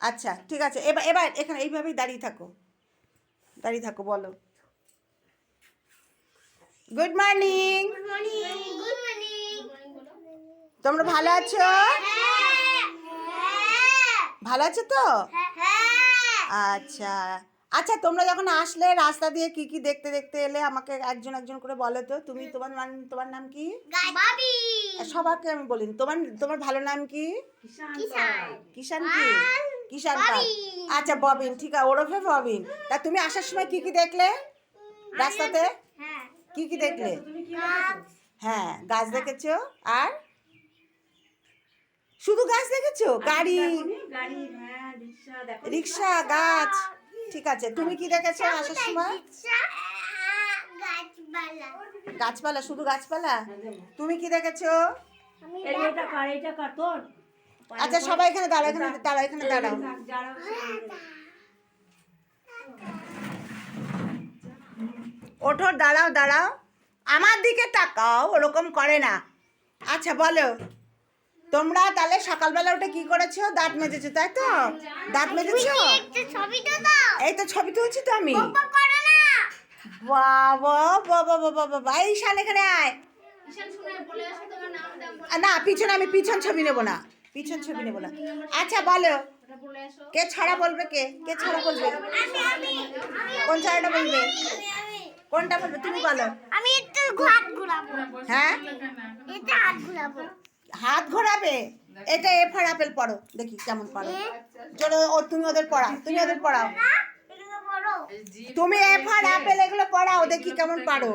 আচ্ছা ঠিক আছে, এবার এবার এখানে এইভাবেই দাঁড়িয়ে থাকো, বলো গুড মর্নিং। তোমরা ভালো আছো? ভালো আছো তো? আচ্ছা আচ্ছা, তোমরা যখন আসলে রাস্তা দিয়ে কি কি দেখতে দেখতে এলে আমাকে একজন একজন করে বলো তো। তুমি তোমার নাম কি? সবাইকে আমি বলি, তোমার ভালো নাম কি? কিষান কি? কিষান পাল। আচ্ছা ববিন, ঠিক আছে, ওরফে ববিন। তা তুমি আসার সময় কি কি দেখলে রাস্তাতে? কি কি দেখলে? হ্যাঁ, গাছ দেখেছো। আর শুধু গাছ দেখেছো? গাড়ি, রিক্সা, গাছ। ঠিক আছে, তুমি কি দেখেছো আসার সময়? গাছপালা, শুধু গাছপালা। তুমি কি দেখেছো? আচ্ছা সবাই এখানে দাঁড়াও, এখানে দাঁড়াও। ওঠো, দাঁড়াও, আমার দিকে তাকাও, ওরকম করে না। আচ্ছা বলো, তোমরা তাহলে সকালবেলা উঠে কি করেছো? দাঁত মেজেছো, তাই তো? দাঁত মেজেছো? এই তো ছবি তুলছি তো আমি। বাবা বাবা বাবা বাবা, এই ঈশান এখানে আয়। না, আমি পিছন ছবি নেবো না। আচ্ছা বলো, কে ছড়া বলবে? কে ছড়া বলবে? কোন ছড়াটা বলবে? কোনটা বলবে? তুমি বলো। আমি একটু হাত ঘোরাবো। হ্যাঁ, এটা হাত ঘোরাবো। হাত ঘোরাবে? এটা এ ফর আপেল পড়ো, দেখি কেমন পারো। চলো, তুমি ওদের পড়াও। তুমি এ ফর আপেল এগুলো পড়াও, দেখি কেমন পারো।